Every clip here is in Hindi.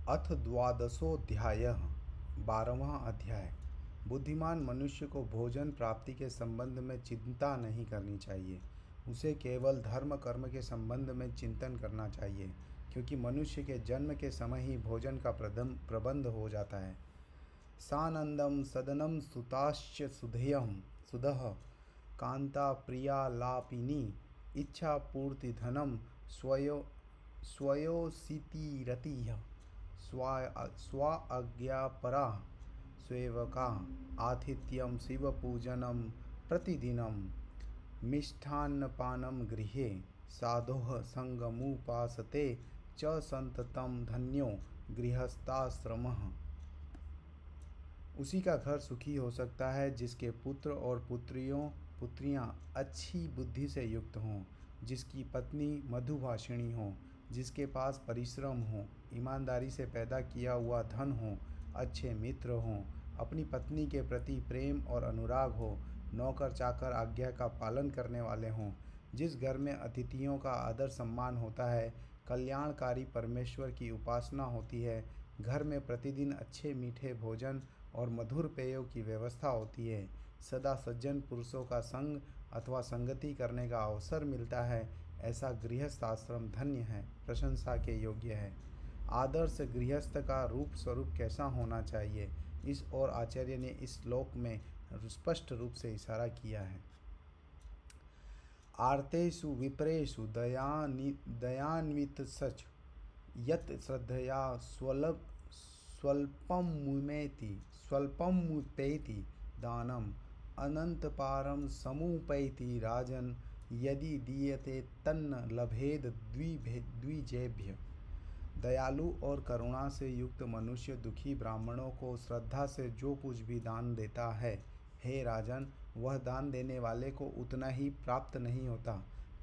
अथ द्वादशोऽध्यायः 12वां अध्याय। बुद्धिमान मनुष्य को भोजन प्राप्ति के संबंध में चिंता नहीं करनी चाहिए। उसे केवल धर्म कर्म के संबंध में चिंतन करना चाहिए, क्योंकि मनुष्य के जन्म के समय ही भोजन का प्रबंध हो जाता है। सानंदम सदनम सुताश्च सुधेयम सुदह कांता प्रियालापिनी इच्छा पूर्ति धनम स्वयोसितिरतिः स्वाज्ञापरा सेवका आतिथ्यम शिवपूजनम प्रतिदिनं मिष्टान्नपानं गृहे साधोः संगमुपासते च संततं धन्यो गृहस्थाश्रमः। उसी का घर सुखी हो सकता है जिसके पुत्र और पुत्रियां अच्छी बुद्धि से युक्त हों, जिसकी पत्नी मधुभाषिणी हो, जिसके पास परिश्रम हो, ईमानदारी से पैदा किया हुआ धन हो, अच्छे मित्र हों, अपनी पत्नी के प्रति प्रेम और अनुराग हो, नौकर चाकर आज्ञा का पालन करने वाले हों, जिस घर में अतिथियों का आदर सम्मान होता है, कल्याणकारी परमेश्वर की उपासना होती है, घर में प्रतिदिन अच्छे मीठे भोजन और मधुर पेयों की व्यवस्था होती है, सदा सज्जन पुरुषों का संग अथवा संगति करने का अवसर मिलता है, ऐसा गृहस्थ आश्रम धन्य है, प्रशंसा के योग्य है। आदर्श गृहस्थ का रूप स्वरूप कैसा होना चाहिए, इस ओर आचार्य ने इस श्लोक में स्पष्ट रूप से इशारा किया है। आर्तेषु विप्रेषु दयान्वितश्च यत् श्रद्धया स्वल्पमुपैति दानम् अनन्तपारं समुपैति राजन् यदि दीयते तन्न लभेद द्विजेभ्य। दयालु और करुणा से युक्त मनुष्य दुखी ब्राह्मणों को श्रद्धा से जो कुछ भी दान देता है, हे राजन, वह दान देने वाले को उतना ही प्राप्त नहीं होता।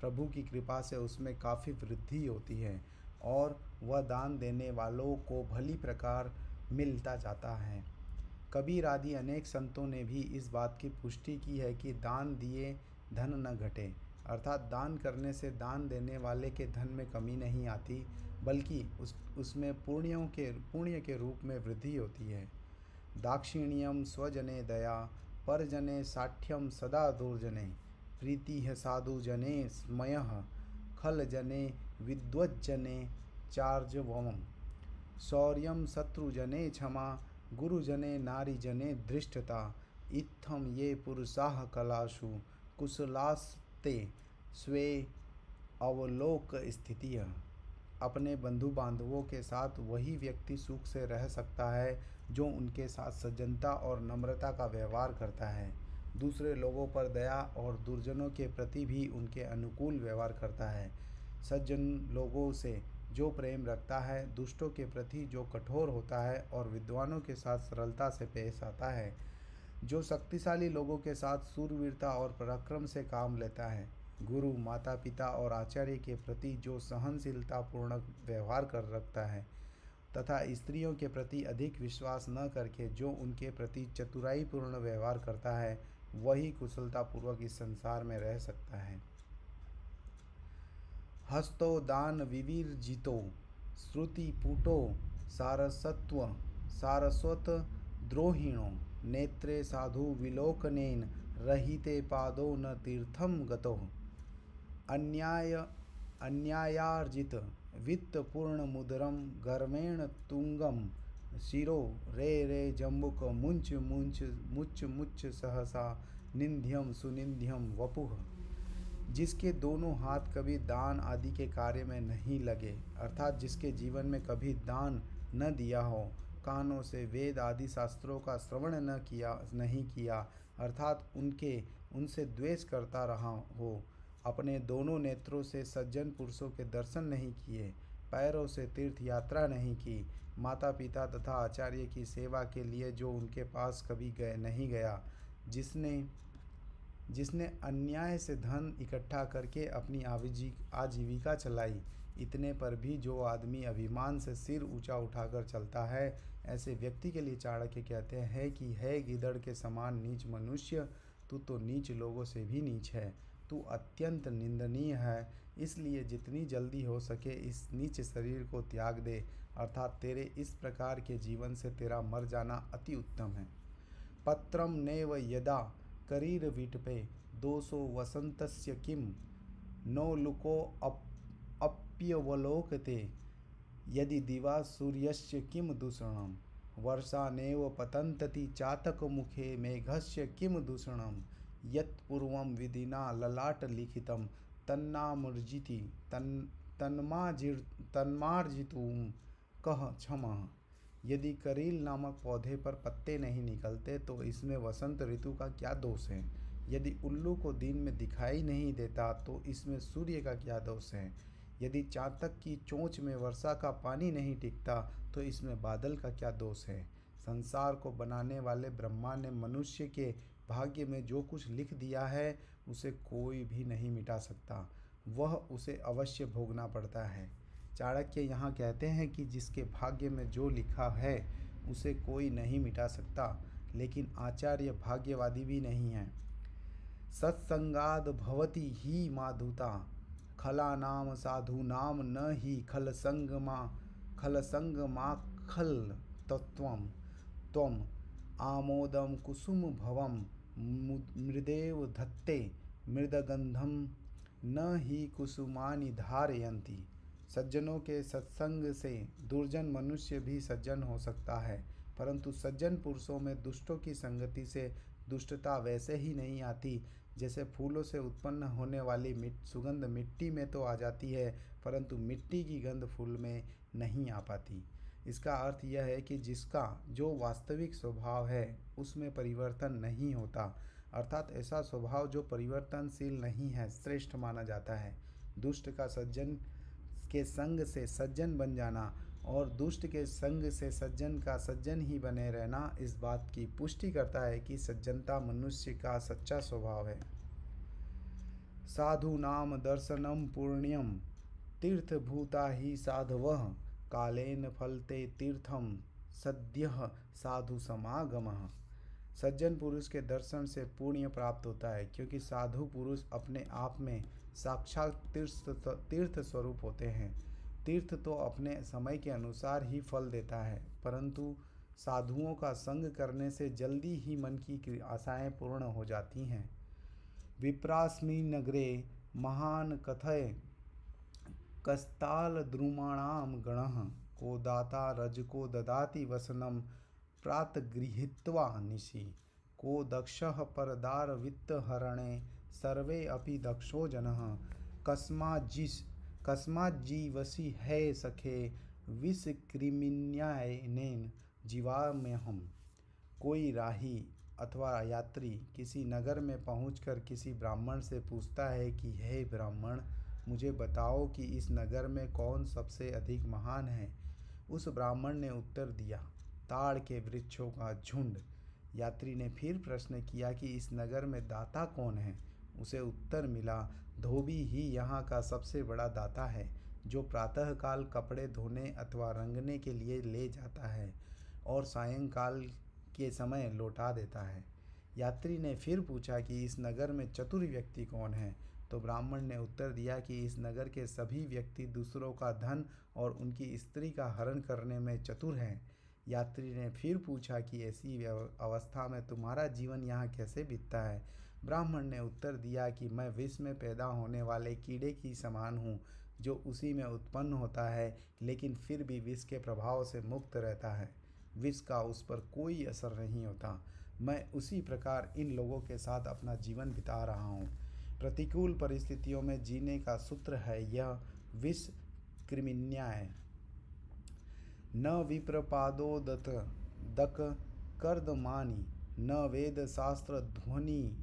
प्रभु की कृपा से उसमें काफ़ी वृद्धि होती है और वह दान देने वालों को भली प्रकार मिलता जाता है। कबीर आदि अनेक संतों ने भी इस बात की पुष्टि की है कि दान दिए धन न घटे, अर्थात दान करने से दान देने वाले के धन में कमी नहीं आती, बल्कि उसमें पुण्य के रूप में वृद्धि होती है। दाक्षिण्यम स्वजने दया परजने साठ्यम सदा दुर्जने प्रीतिः साधु जने स्मयः खल जने विद्वज्जने चार्जवम शौर्यम शत्रुजने क्षमा गुरुजने नारीजने धृष्टता इत्थम ये पुरुषाः कलासु कुशलास्ते स्वे अवलोक स्थितिः। अपने बंधु बांधवों के साथ वही व्यक्ति सुख से रह सकता है जो उनके साथ सज्जनता और नम्रता का व्यवहार करता है, दूसरे लोगों पर दया और दुर्जनों के प्रति भी उनके अनुकूल व्यवहार करता है। सज्जन लोगों से जो प्रेम रखता है, दुष्टों के प्रति जो कठोर होता है और विद्वानों के साथ सरलता से पेश आता है, जो शक्तिशाली लोगों के साथ शूरवीरता और पराक्रम से काम लेता है, गुरु माता पिता और आचार्य के प्रति जो सहनशीलता पूर्ण व्यवहार कर रखता है, तथा स्त्रियों के प्रति अधिक विश्वास न करके जो उनके प्रति चतुराई पूर्ण व्यवहार करता है, वही कुशलतापूर्वक इस संसार में रह सकता है। हस्तो दान विविर्जितो श्रुतिपुटो सारस्वत द्रोहिणो नेत्रे साधु विलोकनेन रहिते पादो न तीर्थम गतो। अन्यायार्जित वित्त पूर्ण मुद्रम गर्वेण तुंगम शिरो रे जम्बुक मुंच मुंच मुच्च मुच्च सहसा निंध्यम सुनिंध्यम वपुः। जिसके दोनों हाथ कभी दान आदि के कार्य में नहीं लगे, अर्थात जिसके जीवन में कभी दान न दिया हो, कानों से वेद आदि शास्त्रों का श्रवण नहीं किया, अर्थात उनसे द्वेष करता रहा हो, अपने दोनों नेत्रों से सज्जन पुरुषों के दर्शन नहीं किए, पैरों से तीर्थ यात्रा नहीं की, माता पिता तथा आचार्य की सेवा के लिए जो उनके पास कभी नहीं गया, जिसने अन्याय से धन इकट्ठा करके अपनी आजीविका चलाई, इतने पर भी जो आदमी अभिमान से सिर ऊंचा उठाकर चलता है, ऐसे व्यक्ति के लिए चाणक्य कहते हैं कि है गिदड़ के समान नीच मनुष्य, तू तो नीच लोगों से भी नीच है, तू अत्यंत निंदनीय है। इसलिए जितनी जल्दी हो सके इस नीच शरीर को त्याग दे, अर्थात तेरे इस प्रकार के जीवन से तेरा मर जाना अति उत्तम है। पत्रम नैव यदा करीर विटपे दोषो वसंतस्य किम नो लुको अप्यवलोकते यदि दिवा सूर्यस्य किम दूषणम वर्षा नैव पतंतति चातक मुखे मेघस्य किम दूषणम यत् पूर्वं विधिना ललाट लिखितम तन्नामर्जिति तन्मार्जितुम कह क्षमः। यदि करील नामक पौधे पर पत्ते नहीं निकलते तो इसमें वसंत ऋतु का क्या दोष है। यदि उल्लू को दिन में दिखाई नहीं देता तो इसमें सूर्य का क्या दोष है। यदि चातक की चोंच में वर्षा का पानी नहीं टिकता तो इसमें बादल का क्या दोष है। संसार को बनाने वाले ब्रह्मा ने मनुष्य के भाग्य में जो कुछ लिख दिया है उसे कोई भी नहीं मिटा सकता, वह उसे अवश्य भोगना पड़ता है। चाणक्य यहाँ कहते हैं कि जिसके भाग्य में जो लिखा है उसे कोई नहीं मिटा सकता, लेकिन आचार्य भाग्यवादी भी नहीं है। सत्संगाद भवति ही माधुता खला नाम साधु नाम न ही खल संग मा खल तत्वम त्वम आमोदम कुसुम भवम मृदेव धत्ते मृदगंधम न ही कुसुमानि धारयन्ति। सज्जनों के सत्संग से दुर्जन मनुष्य भी सज्जन हो सकता है, परंतु सज्जन पुरुषों में दुष्टों की संगति से दुष्टता वैसे ही नहीं आती जैसे फूलों से उत्पन्न होने वाली सुगंध मिट्टी में तो आ जाती है, परंतु मिट्टी की गंध फूल में नहीं आ पाती। इसका अर्थ यह है कि जिसका जो वास्तविक स्वभाव है उसमें परिवर्तन नहीं होता, अर्थात ऐसा स्वभाव जो परिवर्तनशील नहीं है श्रेष्ठ माना जाता है। दुष्ट का सज्जन के संग से सज्जन बन जाना और दुष्ट के संग से सज्जन का सज्जन ही बने रहना इस बात की पुष्टि करता है कि सज्जनता मनुष्य का सच्चा स्वभाव है। साधु नाम दर्शनम पुण्यम तीर्थभूता ही साधवः कालेन फलते तीर्थम सद्यः साधु समागमः। सज्जन पुरुष के दर्शन से पुण्य प्राप्त होता है, क्योंकि साधु पुरुष अपने आप में साक्षात तीर्थ स्वरूप होते हैं। तीर्थ तो अपने समय के अनुसार ही फल देता है, परंतु साधुओं का संग करने से जल्दी ही मन की आशाएं पूर्ण हो जाती हैं। विप्रास्मि नगरे महान कथय कस्ताल द्रुमाणाम गणः को दाता रजको ददाति वसनम प्रातगृहीत्वा निशि को दक्षः परदार वित्तहरणे सर्वे अपि दक्षो जनः कस्माज्जीवसि है सखे विषकृमिन्यायनेन जीवाम्यहम्। कोई राही अथवा यात्री किसी नगर में पहुंचकर किसी ब्राह्मण से पूछता है कि हे ब्राह्मण, मुझे बताओ कि इस नगर में कौन सबसे अधिक महान है। उस ब्राह्मण ने उत्तर दिया, ताड़ के वृक्षों का झुंड। यात्री ने फिर प्रश्न किया कि इस नगर में दाता कौन है। उसे उत्तर मिला, धोबी ही यहाँ का सबसे बड़ा दाता है, जो प्रातःकाल कपड़े धोने अथवा रंगने के लिए ले जाता है और सायंकाल के समय लौटा देता है। यात्री ने फिर पूछा कि इस नगर में चतुर व्यक्ति कौन है, तो ब्राह्मण ने उत्तर दिया कि इस नगर के सभी व्यक्ति दूसरों का धन और उनकी स्त्री का हरण करने में चतुर हैं। यात्री ने फिर पूछा कि ऐसी अवस्था में तुम्हारा जीवन यहाँ कैसे बीतता है। ब्राह्मण ने उत्तर दिया कि मैं विष में पैदा होने वाले कीड़े की समान हूँ, जो उसी में उत्पन्न होता है लेकिन फिर भी विष के प्रभाव से मुक्त रहता है। विष का उस पर कोई असर नहीं होता। मैं उसी प्रकार इन लोगों के साथ अपना जीवन बिता रहा हूँ। प्रतिकूल परिस्थितियों में जीने का सूत्र है यह विष कृमिन्याय। न विप्रपादोदत दक कर्दमानि न वेद शास्त्र ध्वनि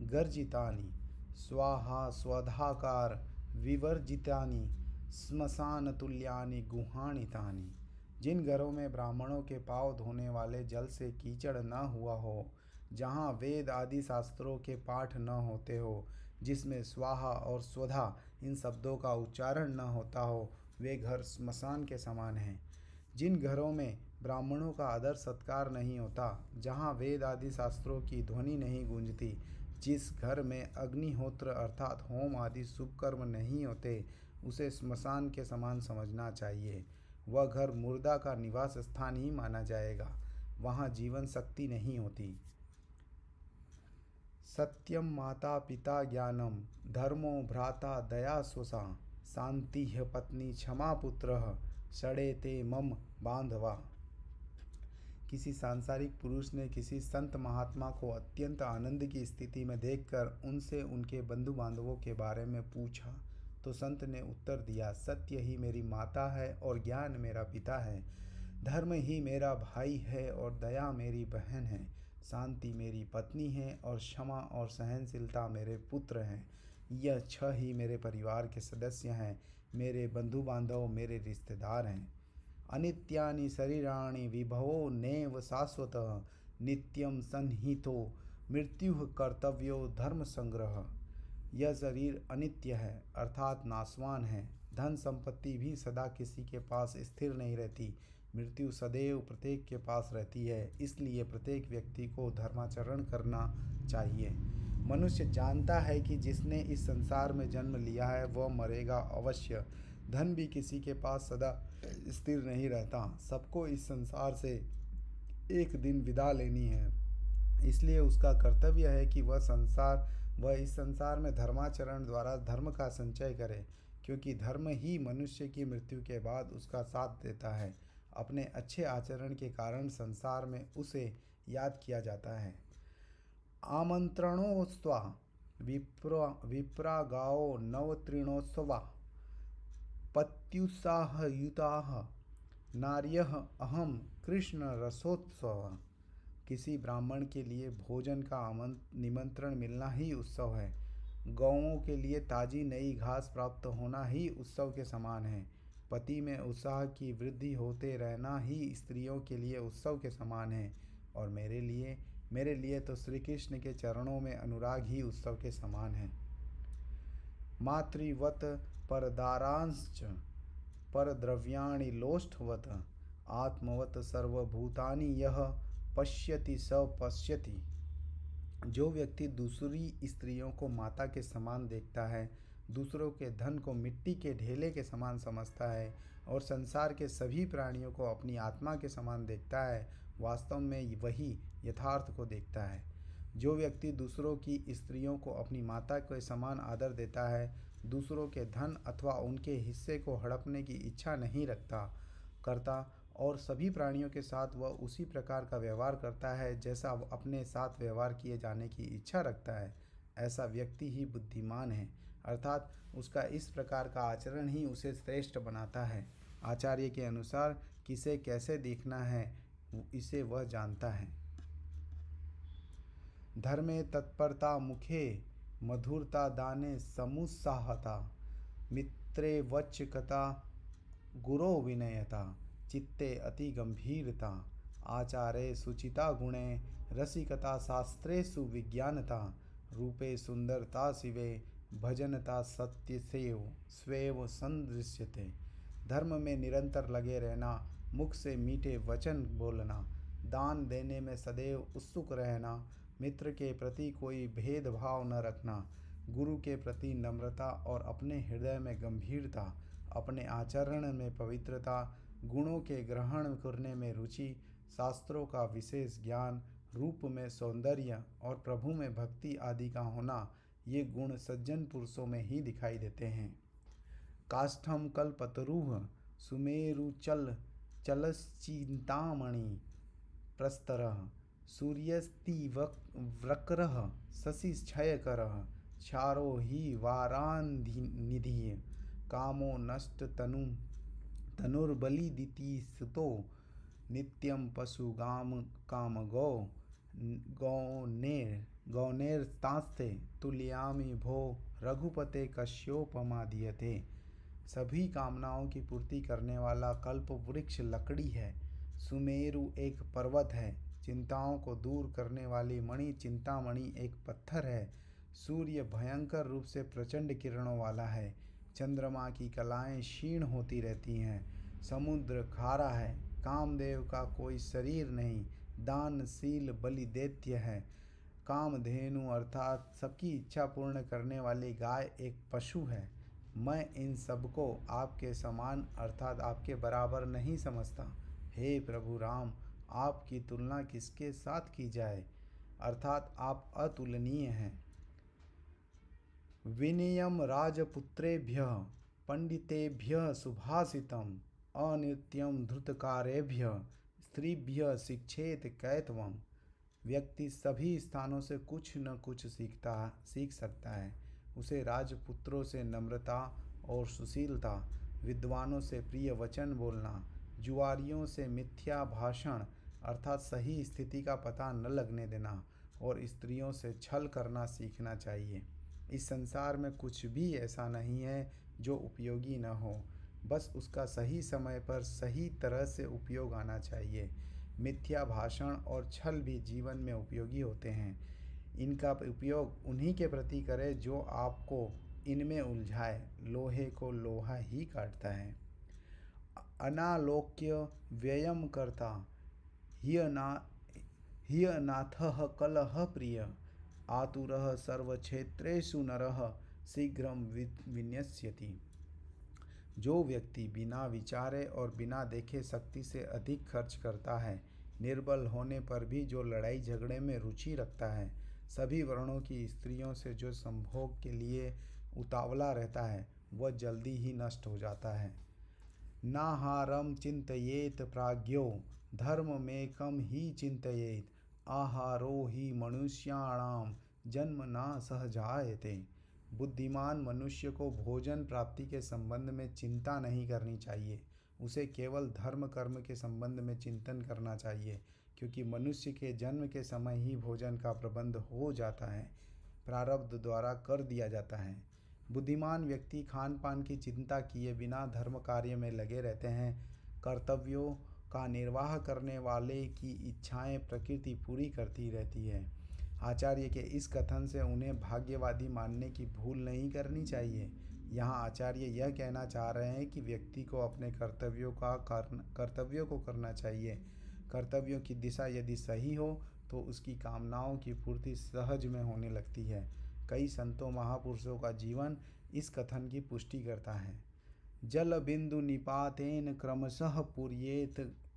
गर्जितानि स्वाहा स्वधाकार विवर्जितानि श्मशान तुल्यानि गुहाणितानि। जिन घरों में ब्राह्मणों के पांव धोने वाले जल से कीचड़ न हुआ हो, जहाँ वेद आदि शास्त्रों के पाठ न होते हो, जिसमें स्वाहा और स्वधा इन शब्दों का उच्चारण न होता हो, वे घर श्मशान के समान हैं। जिन घरों में ब्राह्मणों का आदर सत्कार नहीं होता, जहाँ वेद आदि शास्त्रों की ध्वनि नहीं गूंजती, जिस घर में अग्निहोत्र अर्थात होम आदि शुभ कर्म नहीं होते उसे स्मशान के समान समझना चाहिए। वह घर मुर्दा का निवास स्थान ही माना जाएगा, वहाँ जीवन शक्ति नहीं होती। सत्यम माता पिता ज्ञानम धर्मो भ्राता दया स्वसा शांति पत्नी क्षमा पुत्र षडे ते मम बांधवा। किसी सांसारिक पुरुष ने किसी संत महात्मा को अत्यंत आनंद की स्थिति में देखकर उनसे उनके बंधु बांधवों के बारे में पूछा तो संत ने उत्तर दिया, सत्य ही मेरी माता है और ज्ञान मेरा पिता है, धर्म ही मेरा भाई है और दया मेरी बहन है, शांति मेरी पत्नी है और क्षमा और सहनशीलता मेरे पुत्र हैं। यह 6 ही मेरे परिवार के सदस्य हैं, मेरे बंधु बांधव मेरे रिश्तेदार हैं। अनित्यानि शरीराणि विभवो नैव शाश्वतः नित्यं सन्निहितो मृत्युः कर्तव्यो धर्म संग्रह। यह शरीर अनित्य है अर्थात नाशवान है। धन संपत्ति भी सदा किसी के पास स्थिर नहीं रहती, मृत्यु सदैव प्रत्येक के पास रहती है। इसलिए प्रत्येक व्यक्ति को धर्माचरण करना चाहिए। मनुष्य जानता है कि जिसने इस संसार में जन्म लिया है वह मरेगा अवश्य। धन भी किसी के पास सदा स्थिर नहीं रहता, सबको इस संसार से एक दिन विदा लेनी है। इसलिए उसका कर्तव्य है कि वह इस संसार में धर्माचरण द्वारा धर्म का संचय करे, क्योंकि धर्म ही मनुष्य की मृत्यु के बाद उसका साथ देता है। अपने अच्छे आचरण के कारण संसार में उसे याद किया जाता है। आमंत्रणोत्सवा विप्रागाओ नवतृणोत्सवा पत्युत्साहयुताः नार्यः अहम कृष्ण रसोत्सव। किसी ब्राह्मण के लिए भोजन का निमंत्रण मिलना ही उत्सव है। गौओं के लिए ताजी नई घास प्राप्त होना ही उत्सव के समान है। पति में उत्साह की वृद्धि होते रहना ही स्त्रियों के लिए उत्सव के समान है। और मेरे लिए तो श्री कृष्ण के चरणों में अनुराग ही उत्सव के समान है। मातृवत परदारांश्च परद्रव्याणि लोष्ठवत आत्मवत सर्वभूतानि यह पश्यति स पश्यति। जो व्यक्ति दूसरी स्त्रियों को माता के समान देखता है, दूसरों के धन को मिट्टी के ढेले के समान समझता है और संसार के सभी प्राणियों को अपनी आत्मा के समान देखता है, वास्तव में वही यथार्थ को देखता है। जो व्यक्ति दूसरों की स्त्रियों को अपनी माता के समान आदर देता है, दूसरों के धन अथवा उनके हिस्से को हड़पने की इच्छा नहीं करता और सभी प्राणियों के साथ वह उसी प्रकार का व्यवहार करता है जैसा वह अपने साथ व्यवहार किए जाने की इच्छा रखता है, ऐसा व्यक्ति ही बुद्धिमान है। अर्थात उसका इस प्रकार का आचरण ही उसे श्रेष्ठ बनाता है। आचार्य के अनुसार किसे कैसे देखना है इसे वह जानता है। धर्मे तत्परता मुखे मधुरता दाने समुत्साहता मित्रे वच्चकता गुरो विनयता चित्ते अति गंभीरता आचारे सुचिता गुणे रसिकता शास्त्रेषु विज्ञानता रूपे सुंदरता शिवे भजनता सत्य सेव स्वेव संदृश्यते। धर्म में निरंतर लगे रहना, मुख से मीठे वचन बोलना, दान देने में सदैव उत्सुक रहना, मित्र के प्रति कोई भेदभाव न रखना, गुरु के प्रति नम्रता और अपने हृदय में गंभीरता, अपने आचरण में पवित्रता, गुणों के ग्रहण करने में रुचि, शास्त्रों का विशेष ज्ञान, रूप में सौंदर्य और प्रभु में भक्ति आदि का होना, ये गुण सज्जन पुरुषों में ही दिखाई देते हैं। काष्ठम कल्पतरुः सुमेरुचल चलश्चिंतामणि प्रस्तरः सूर्यस्तिवक्रः शशिक्षयकरः क्षारो हि वारान्निधिः कामो नष्ट तनुर्बलिदितिसुतो नित्यं पशुगाम कामगौ गौनेर्तास्ते तुल्यामि भो रघुपते कश्योपमा दीयते। सभी कामनाओं की पूर्ति करने वाला कल्प वृक्ष लकड़ी है, सुमेरु एक पर्वत है, चिंताओं को दूर करने वाली मणि चिंतामणि एक पत्थर है, सूर्य भयंकर रूप से प्रचंड किरणों वाला है, चंद्रमा की कलाएं क्षीण होती रहती हैं, समुद्र खारा है, कामदेव का कोई शरीर नहीं, दानशील बलिदैत्य है, कामधेनु अर्थात सबकी इच्छा पूर्ण करने वाली गाय एक पशु है। मैं इन सबको आपके समान अर्थात आपके बराबर नहीं समझता। हे प्रभु राम, आपकी तुलना किसके साथ की जाए, अर्थात आप अतुलनीय हैं। विनयम राजपुत्रेभ्यः पंडितेभ्यः सुभाषितम अनित्यम धृतकारेभ्यः स्त्रीभ्यः शिक्षेत कैतवम। व्यक्ति सभी स्थानों से कुछ न कुछ सीख सकता है। उसे राजपुत्रों से नम्रता और सुशीलता, विद्वानों से प्रिय वचन बोलना, जुआरियों से मिथ्या भाषण अर्थात सही स्थिति का पता न लगने देना और स्त्रियों से छल करना सीखना चाहिए। इस संसार में कुछ भी ऐसा नहीं है जो उपयोगी न हो, बस उसका सही समय पर सही तरह से उपयोग आना चाहिए। मिथ्या भाषण और छल भी जीवन में उपयोगी होते हैं। इनका उपयोग उन्हीं के प्रति करें जो आपको इनमें उलझाए। लोहे को लोहा ही काटता है। अनालोक्य व्ययम करता हियनाथः कलह प्रिय आतुरः सर्वक्षेत्रेषु नरः शीघ्रं विनश्यति। जो व्यक्ति बिना विचारे और बिना देखे शक्ति से अधिक खर्च करता है, निर्बल होने पर भी जो लड़ाई झगड़े में रुचि रखता है, सभी वर्णों की स्त्रियों से जो संभोग के लिए उतावला रहता है, वह जल्दी ही नष्ट हो जाता है। नाहारम चिंतयेत प्राज्ञो धर्ममेकं ही चिंतयेत आहारो ही मनुष्याणाम जन्म न सहजायते। बुद्धिमान मनुष्य को भोजन प्राप्ति के संबंध में चिंता नहीं करनी चाहिए। उसे केवल धर्म कर्म के संबंध में चिंतन करना चाहिए, क्योंकि मनुष्य के जन्म के समय ही भोजन का प्रबंध हो जाता है, प्रारब्ध द्वारा कर दिया जाता है। बुद्धिमान व्यक्ति खान पान की चिंता किए बिना धर्म कार्य में लगे रहते हैं। कर्तव्यों का निर्वाह करने वाले की इच्छाएं प्रकृति पूरी करती रहती है। आचार्य के इस कथन से उन्हें भाग्यवादी मानने की भूल नहीं करनी चाहिए। यहाँ आचार्य यह कहना चाह रहे हैं कि व्यक्ति को अपने कर्तव्यों को करना चाहिए। कर्तव्यों की दिशा यदि सही हो तो उसकी कामनाओं की पूर्ति सहज में होने लगती है। कई संतों महापुरुषों का जीवन इस कथन की पुष्टि करता है। जल बिंदु निपातेन क्रमशः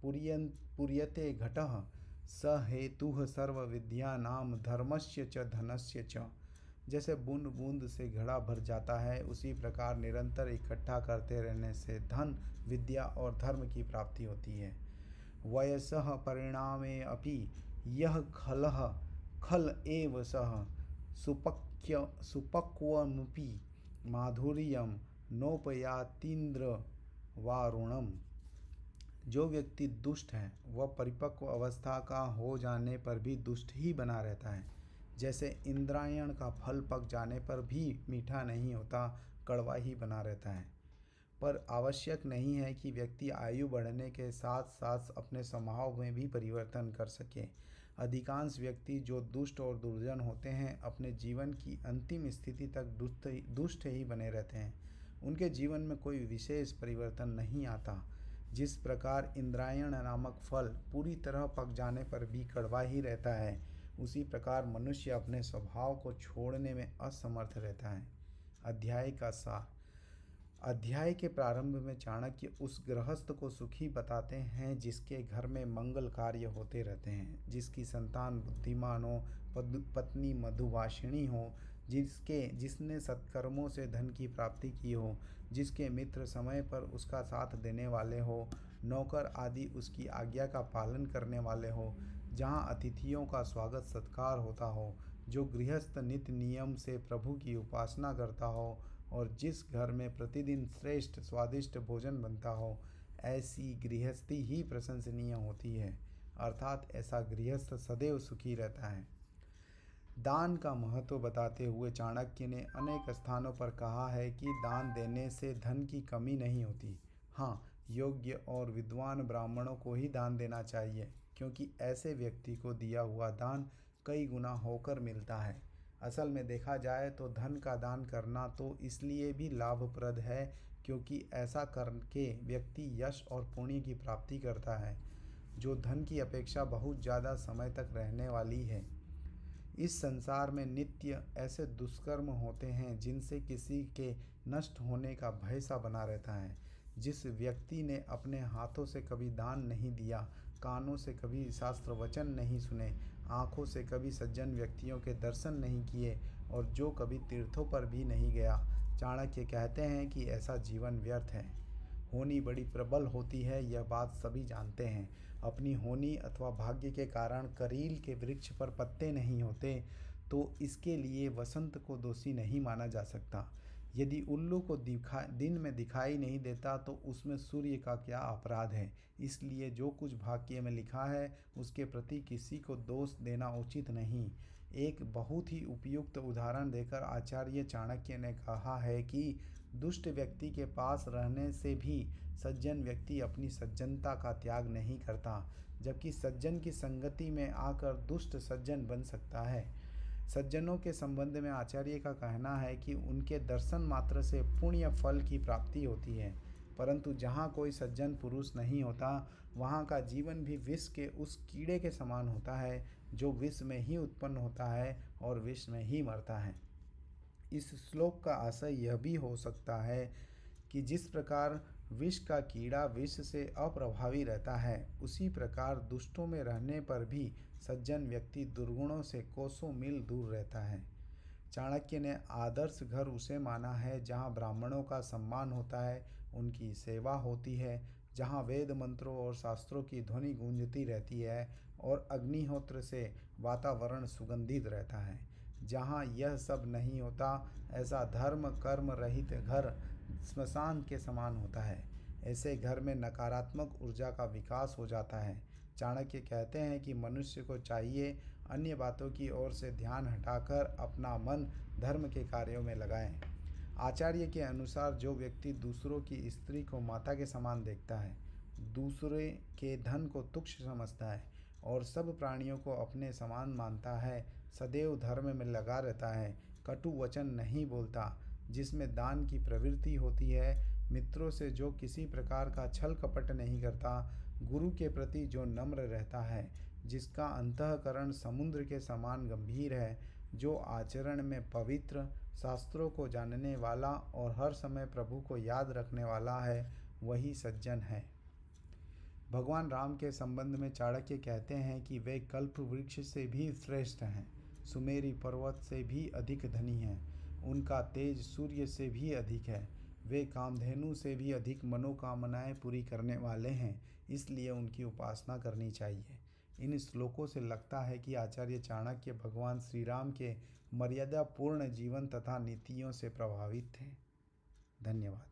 पुर्यते घटः स हेतुः सर्व विद्या नाम धर्मस्य च धनस्य च। जैसे बूंद बूंद से घड़ा भर जाता है, उसी प्रकार निरंतर इकट्ठा करते रहने से धन, विद्या और धर्म की प्राप्ति होती है। वयसः परिणामे अपि यह खल एव सः सुपक्वमपि माधुर्यं नोपयातीन्द्र वारुणम। जो व्यक्ति दुष्ट है वह परिपक्व अवस्था का हो जाने पर भी दुष्ट ही बना रहता है। जैसे इंद्रायण का फल पक जाने पर भी मीठा नहीं होता, कड़वा ही बना रहता है। पर आवश्यक नहीं है कि व्यक्ति आयु बढ़ने के साथ साथ अपने स्वभाव में भी परिवर्तन कर सके। अधिकांश व्यक्ति जो दुष्ट और दुर्जन होते हैं, अपने जीवन की अंतिम स्थिति तक दुष्ट ही बने रहते हैं। उनके जीवन में कोई विशेष परिवर्तन नहीं आता। जिस प्रकार इंद्रायण नामक फल पूरी तरह पक जाने पर भी कड़वा ही रहता है, उसी प्रकार मनुष्य अपने स्वभाव को छोड़ने में असमर्थ रहता है। अध्याय का सार। अध्याय के प्रारंभ में चाणक्य उस गृहस्थ को सुखी बताते हैं जिसके घर में मंगल कार्य होते रहते हैं, जिसकी संतान बुद्धिमान हो, पत्नी मधुभाषिणी हो, जिसने सत्कर्मों से धन की प्राप्ति की हो, जिसके मित्र समय पर उसका साथ देने वाले हो, नौकर आदि उसकी आज्ञा का पालन करने वाले हो, जहाँ अतिथियों का स्वागत सत्कार होता हो, जो गृहस्थ नित्य नियम से प्रभु की उपासना करता हो और जिस घर में प्रतिदिन श्रेष्ठ स्वादिष्ट भोजन बनता हो, ऐसी गृहस्थी ही प्रशंसनीय होती है। अर्थात ऐसा गृहस्थ सदैव सुखी रहता है। दान का महत्व बताते हुए चाणक्य ने अनेक स्थानों पर कहा है कि दान देने से धन की कमी नहीं होती। हाँ, योग्य और विद्वान ब्राह्मणों को ही दान देना चाहिए, क्योंकि ऐसे व्यक्ति को दिया हुआ दान कई गुना होकर मिलता है। असल में देखा जाए तो धन का दान करना तो इसलिए भी लाभप्रद है क्योंकि ऐसा करके व्यक्ति यश और पुण्य की प्राप्ति करता है, जो धन की अपेक्षा बहुत ज़्यादा समय तक रहने वाली है। इस संसार में नित्य ऐसे दुष्कर्म होते हैं जिनसे किसी के नष्ट होने का भय सा बना रहता है। जिस व्यक्ति ने अपने हाथों से कभी दान नहीं दिया, कानों से कभी शास्त्र वचन नहीं सुने, आँखों से कभी सज्जन व्यक्तियों के दर्शन नहीं किए और जो कभी तीर्थों पर भी नहीं गया, चाणक्य कहते हैं कि ऐसा जीवन व्यर्थ है। होनी बड़ी प्रबल होती है, यह बात सभी जानते हैं। अपनी होनी अथवा भाग्य के कारण करील के वृक्ष पर पत्ते नहीं होते तो इसके लिए वसंत को दोषी नहीं माना जा सकता। यदि उल्लू को दिन में दिखाई नहीं देता तो उसमें सूर्य का क्या अपराध है। इसलिए जो कुछ भाग्य में लिखा है उसके प्रति किसी को दोष देना उचित नहीं। एक बहुत ही उपयुक्त उदाहरण देकर आचार्य चाणक्य ने कहा है कि दुष्ट व्यक्ति के पास रहने से भी सज्जन व्यक्ति अपनी सज्जनता का त्याग नहीं करता, जबकि सज्जन की संगति में आकर दुष्ट सज्जन बन सकता है। सज्जनों के संबंध में आचार्य का कहना है कि उनके दर्शन मात्र से पुण्य फल की प्राप्ति होती है, परंतु जहाँ कोई सज्जन पुरुष नहीं होता वहाँ का जीवन भी विष के उस कीड़े के समान होता है जो विष में ही उत्पन्न होता है और विष में ही मरता है। इस श्लोक का आशय यह भी हो सकता है कि जिस प्रकार विष का कीड़ा विष से अप्रभावी रहता है, उसी प्रकार दुष्टों में रहने पर भी सज्जन व्यक्ति दुर्गुणों से कोसों मील दूर रहता है। चाणक्य ने आदर्श घर उसे माना है जहाँ ब्राह्मणों का सम्मान होता है, उनकी सेवा होती है, जहाँ वेद मंत्रों और शास्त्रों की ध्वनि गूंजती रहती है और अग्निहोत्र से वातावरण सुगंधित रहता है। जहाँ यह सब नहीं होता, ऐसा धर्म कर्म रहित घर स्मशान के समान होता है। ऐसे घर में नकारात्मक ऊर्जा का विकास हो जाता है। चाणक्य कहते हैं कि मनुष्य को चाहिए अन्य बातों की ओर से ध्यान हटाकर अपना मन धर्म के कार्यों में लगाएं। आचार्य के अनुसार जो व्यक्ति दूसरों की स्त्री को माता के समान देखता है, दूसरे के धन को तुच्छ समझता है और सब प्राणियों को अपने समान मानता है, सदैव धर्म में लगा रहता है, कटु वचन नहीं बोलता, जिसमें दान की प्रवृत्ति होती है, मित्रों से जो किसी प्रकार का छल कपट नहीं करता, गुरु के प्रति जो नम्र रहता है, जिसका अंतःकरण समुद्र के समान गंभीर है, जो आचरण में पवित्र, शास्त्रों को जानने वाला और हर समय प्रभु को याद रखने वाला है, वही सज्जन है। भगवान राम के संबंध में चाणक्य कहते हैं कि वे कल्प वृक्ष से भी श्रेष्ठ हैं, सुमेरी पर्वत से भी अधिक धनी हैं, उनका तेज सूर्य से भी अधिक है, वे कामधेनु से भी अधिक मनोकामनाएं पूरी करने वाले हैं, इसलिए उनकी उपासना करनी चाहिए। इन श्लोकों से लगता है कि आचार्य चाणक्य भगवान श्री राम के मर्यादापूर्ण जीवन तथा नीतियों से प्रभावित थे। धन्यवाद।